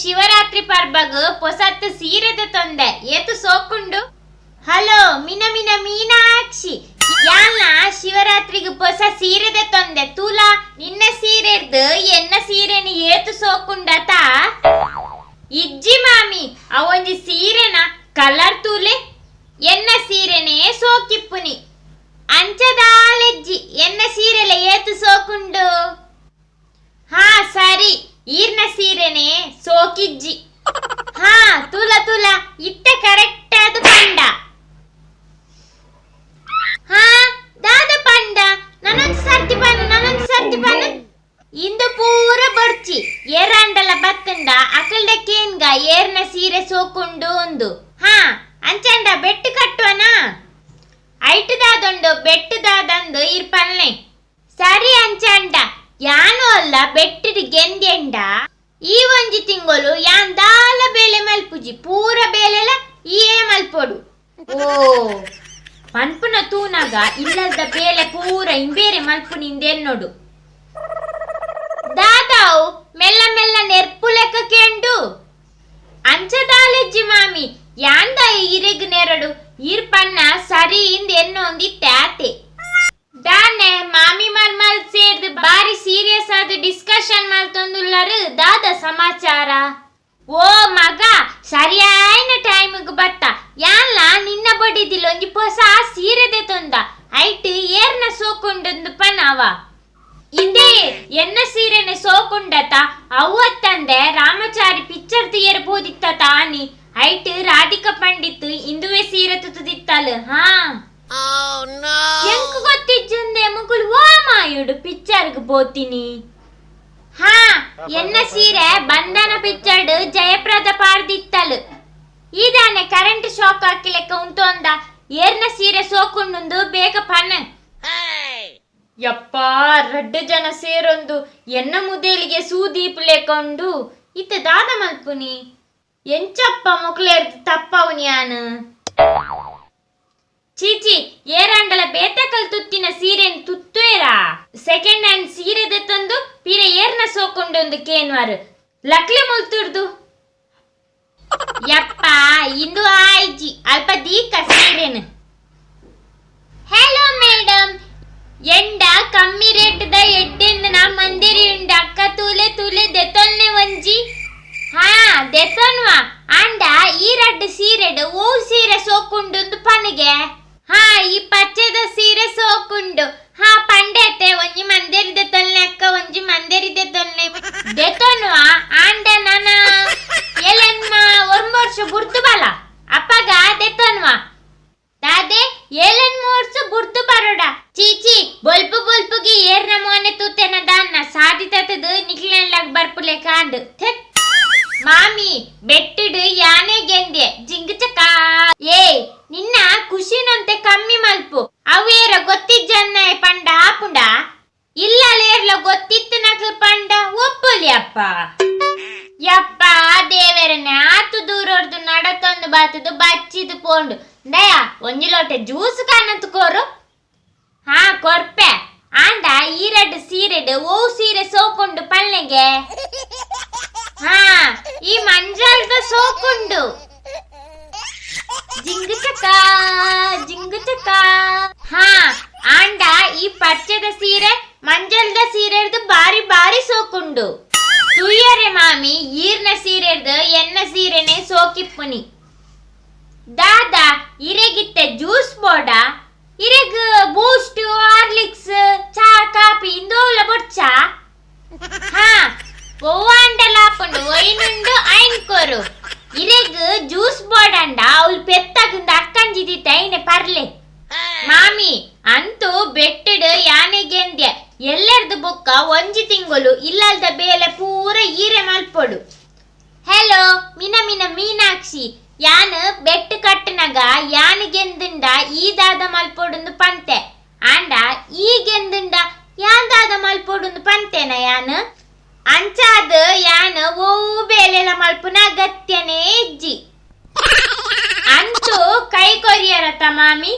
Shivaratri ಪರ್ಬಗ್ ಪೊಸತ್ ಸೀರೆದ ತೊಂದೆ ಏತು ಸೋಕುಂಡು. Hello ಮಿನ ಮಿನ Meenakshi, ಯಾಲ್ನ ಶಿವರಾತ್ರಿಗೆ ಹೊಸ ಸೀರೆದ ತೊಂದೆ ತೂಲ ನಿನ್ನ ಸೀರೆರ್ದು ಎನ್ನ ಸೀರೆನಿ ಏತು ಸೋಕುಂಡತ ಇಜ್ಜಿ ಮಾಮಿ ಅವೊಂಜಿ ಸೀರೆನ ಕಲರ್ ತೂಲೆ ಎನ್ನ ಸೀರೆನೇ ಸೋಕಿಪ್ಪುನಿ ಅಂಚದಾಲೆಜ್ಜಿ ಎನ್ನ ಸೀರೆಲೆ ಏತು ಸೋಕುಂಡು. ಹಾ ಸರಿ ಈರ್ನ ಸೀರೆನೇ ಸೋಕಿಜ್ಜಿ. ಹಾ ತುಲ ತುಲ ಇತ್ತ ಕರೆಕ್ಟ್ ಅದು ಪಂಡ. ಹಾ ದಾದ ಪಂಡ ನನ್ನೊಂದು ಸರ್ತಿ ಬನ್ನ ಇಂದು ಪೂರ ಬರ್ಚಿ ಏರಂಡಲ ಬತ್ತಂಡ ಅಕಲ್ಡಕ್ಕೇನ್ಗ ಏರ್ನ ಸೀರೆ ಸೋಕುಂಡು ಒಂದು. ಹಾ ಅಂಚಂಡ ಬೆಟ್ಟು ಕಟ್ಟುವನ ಐಟು ದಾದೊಂಡು ಬೆಟ್ಟು ದಾದಂದು ಇರ್ಪಲ್ನೆ ಸರಿ ಅಂಚಂಡ ಯಾನು ಅಲ್ಲ ಬೆಟ್ಟಿಡ್ ಗೆಂದೆಂಡ ಈ ಒಂಜಿ ತಿಂಗಳು ಯಾನ್ ದಾಲ ಬೇಲೆ ಮಲ್ಪುಜಿ ಪೂರ ಬೇಲೆಲ ಈ ಮಲ್ಪೊಡು. ಓ ಪನ್ಪುನ ತೂನಾಗ ಇಲ್ಲದ ಬೇಲೆ ಪೂರ ಇಂಬೇರೆ ಮಲ್ಪುನಿಂದೆನ್ನೋಡು. ದಾದಾವು ಮೆಲ್ಲ ಮೆಲ್ಲ ನೆರ್ಪು ಲೆಕ್ಕ ಕೇಂಡು ಅಂಚದಾಲೆಜ್ಜಿ ಮಾಮಿ ಯಾಂದ ಇರೆಗ್ ನೆರಡು ಈರ್ಪನ್ನ ಸರಿ ಇಂದ ಎನ್ನೊಂದಿತ್ತೆ ಆತೆ. ದಾನೆ ಮಾಮಿ ಮರ್ಮಲ್ ಸೇರ್ದು ಬಾರಿ ಸೀರಿಯಸ್ ಆದ ಡಿಸ್ಕಷನ್ ಮಾಡ್ತೊಂದುಲ್ಲರು ದಾದ ಸಮಾಚಾರ. ಓ ಮಗ ಸರಿಯಾಯಿನ ಟೈಮಿಗೆ ಬತ್ತ ಯಾನ್ಲ ನಿನ್ನ ಬಡಿದಿಲ್ಲ ಒಂಜಿ ಹೊಸ ಸೀರೆದೆ ತೊಂದ ಐಟ್ ಏರ್ನ ಸೋಕೊಂಡೊಂದು ಪನವ ಇಂದೇ ಎನ್ನ ಸೀರೆನೆ ಸೋಕೊಂಡತ ಅವತ್ತಂದೆ ರಾಮಚಾರಿ ಪಿಕ್ಚರ್ ತೀಯರ್ಬೋದಿತ್ತ ತಾನಿ ಐಟ್ ರಾಧಿಕಾ ಪಂಡಿತ್ ಇಂದುವೆ ಸೀರೆ ತುತ್ತದಿತ್ತಲ್. ಹಾ ಎಂಕ್ ಗೊತ್ತಿಜ್ಜಂದೆ ಮುಗುಳು ಓ ಮಾಯುಡು ಪಿಕ್ಚರ್ಗೆ ಬೋತೀನಿ. ಹಾ ಎನ್ನ ಸೀರೆ ಬಂಧನ ಪಿಕ್ಚರ್ ಜಯಪ್ರದ ಪಾಡ್ದಿತ್ತಲ್ ಇದಾನೆ ಕರೆಂಟ್ ಶಾಕ್ ಹಾಕಿ ಲೆಕ್ಕ ಉಂಟೊಂದ ಏರ್ನ ಸೀರೆ ಸೋಕೊಂಡುಂದು ಬೇಗ ಪನ. ಯಪ್ಪ ರಡ್ಡು ಜನ ಸೇರೊಂದು ಎನ್ನ ಮುದೇಲಿಗೆ ಸೂದೀಪ್ ಲೆಕ್ಕೊಂಡು ಇತ್ತ ದಾದ ಮಲ್ಪುನಿ ಎಂಚಪ್ಪ ಮುಕ್ಲೇರ್ದು ತಪ್ಪವನಿ ಯಾನು. ಚೀಚಿ ಏರಂಡಲ ಬೇತಕಲ್ ತುತ್ತಿನ ಸೀರೆನ್ ತುತ್ತೇರಾ ಸೆಕೆಂಡ್ ಹ್ಯಾಂಡ್ ಸೀರೆದೆ ತಂದು ಪೀರೆ ಏರ್ನ ಸೋಕೊಂಡೊಂದು ಕೇನ್ವಾರು ಲಕ್ಲೆ ಮುಲ್ತುರ್ದು. ಯಪ್ಪ ಇಂದು ಆಯ್ಜಿ ಅಲ್ಪ ದೀಕ ಸೀರೆನ್. ಹಲೋ ಮೇಡಮ್ ಎಂಡ ಕಮ್ಮಿ ರೇಟ್ದ ಎಡ್ಡೆಂದನ ಮಂದಿರಿ ಉಂಡ ಅಕ್ಕ ತೂಲೆ ತೂಲೆ ದೆತೊಲ್ನೆ ಒಂಜಿ. ಹಾ ದೆತೊನ್ವಾ ಅಂಡ ಈ ರಡ್ಡು ಸೀರೆಡು ಓ ಸೀರೆ ಸೋಕುಂಡು ಪನಿಗೆ. ಹಾ ಈ ಪಚ್ಚೆದ ಸೀರೆ ಸೋಕುಂಡು. ಹಾ ಪಂಡೆತೆ ಒಂಜಿ ಮಂದಿರಿದೆ ತೊಲ್ನೆ ಅಕ್ಕ ಒಂಜಿ ಮಂದಿರಿದೆ ತೊಲ್ನೆ ದೆತೊನ್ವಾ ಅಂಡ ನನ ಎಲೆನ್ಮ ವರ್ಷ ಬುರ್ದು ಬಲ ಅಪ್ಪಗ ದೆತೊನ್ವಾ ದಾದೆ ಏಳೆನ್ ಮೋರ್ಸು ಬುರ್ದು ಬರೋಡ. ಚೀಚಿ ಬೊಲ್ಪು ಬೊಲ್ಪುಗಿ ಏರ್ನ ಮೋನೆ ತೂತೆನ ದಾನ್ನ ಸಾಧಿತತದು ನಿಕ್ಲೆನ್ಲಾಗ್ ಬರ್ಪುಲೆ ಕಾಂಡು ಥೆತ್ ಮಾಮಿ ಬೆಟ್ಟಿಡು ಯಾನೆ ಗೆಂದೆ ಜಿಂಗಚಕ. ಏ ನಿನ್ನ ಖುಷಿನಂತೆ ಕಮ್ಮಿ ಮಲ್ಪು ಅವೇರ ಗೊತ್ತಿಜ್ಜನ್ನ ಪಂಡ ಆಪುಂಡ ಇಲ್ಲಲೇರ್ಲ ಗೊತ್ತಿತ್ತು ನಕ್ಲು ಪಂಡ ಒಪ್ಪುಲಿ ಅಪ್ಪ. ಯಪ್ಪ ದೇವರನೆ ಆತು ದೂರೊರ್ದು ನಡತೊಂದು ಬಾತದು ಬಚ್ಚಿದು ಪೋಂಡು ದಯ ಒಂಜಿ ಲೋಟ ಜ್ಯೂಸ್ ಕಾಣಂತು ಕೋರು. ಹಾ ಕೊರ್ಪೆ ಆಂಡ ಈರಡ್ಡು ಸೀರೆಡು ಓ ಸೀರೆ ಸೋಕೊಂಡು ಪಲ್ಲೆಗೆ. ಹಾ ಈ ಮಂಜಲ್ದ ಸೋಕುಂಡು ಜಿಂಗುಚಕ ಜಿಂಗುಚಕ. ಹಾ ಆಂಡ ಈ ಪಚ್ಚದ ಸೀರೆ ಮಂಜಲ್ದ ಸೀರೆರ್ದು ಬಾರಿ ಬಾರಿ ಸೋಕುಂಡು. ತುಯ್ಯರೆ ಮಾಮಿ ಈರ್ನ ಸೀರೆರ್ದು ಎನ್ನ ಸೀರೆನೆ ಸೋಕಿಪ್ಪುನಿ. ದಾದಾ ಇರೆಗಿತ್ತೆ ಜ್ಯೂಸ್ ಬೋಡ ಇರೆಗ್ ಬೂಸ್ಟ್ ಹಾರ್ಲಿಕ್ಸ್ ಚಾ ಕಾಫಿ ಇಂದೋಲ ಬೊಚ್ಚ. ಹಾ ಒವ್ವಾಂಡಲಾಪುಂಡು ಒಯ್ನುಂಡು ಐನ್ಕೋರು ಇರೆಗ್ ಜ್ಯೂಸ್ ಬೋಡಂಡ ಅವ್ಲು ಪೆತ್ತಗಿಂದ ಅಕ್ಕಂಜಿದಿತ್ತ ಐನೆ ಪರ್ಲೆ. ಮಾಮಿ ಅಂತೂ ಬೆಟ್ಟಿಡು ಯಾನೆ ಗೆಂದ್ಯ ಎಲ್ಲೆರ್ದು ಬೊಕ್ಕ ಒಂಜಿ ತಿಂಗಳು ಇಲ್ಲಲ್ದ ಬೇಲೆ ಪೂರ ಈರೆ ಮಲ್ಪೊಡು. ಹೆಲೋ ಮಿನ ಮಿನ ಮೀನಾಕ್ಷಿ ಯಾನ್ ಬೆಟ್ಟು ಕಟ್ಟನಗ ಯಾನ್ ಗೆಂದುಂಡ ಈ ದಾದ ಮಲ್ಪೊಡುಂದು ಪಂತೆ ಆಂಡ ಈ ಗೆಂದುಂಡ ಯಾನ್ ದಾದ ಮಲ್ಪೊಡುಂದು ಪಂತೆನ ಯಾನ್ ಅಂಚಾದ ಯಾನ್ ಓ ಬೇಲೆಲ ಮಲ್ಪುನ ಅಗತ್ಯನೇ ಇಜ್ಜಿ. ಅಂತೂ ಕೈ ಕೊರಿಯರತ ಮಾಮಿ.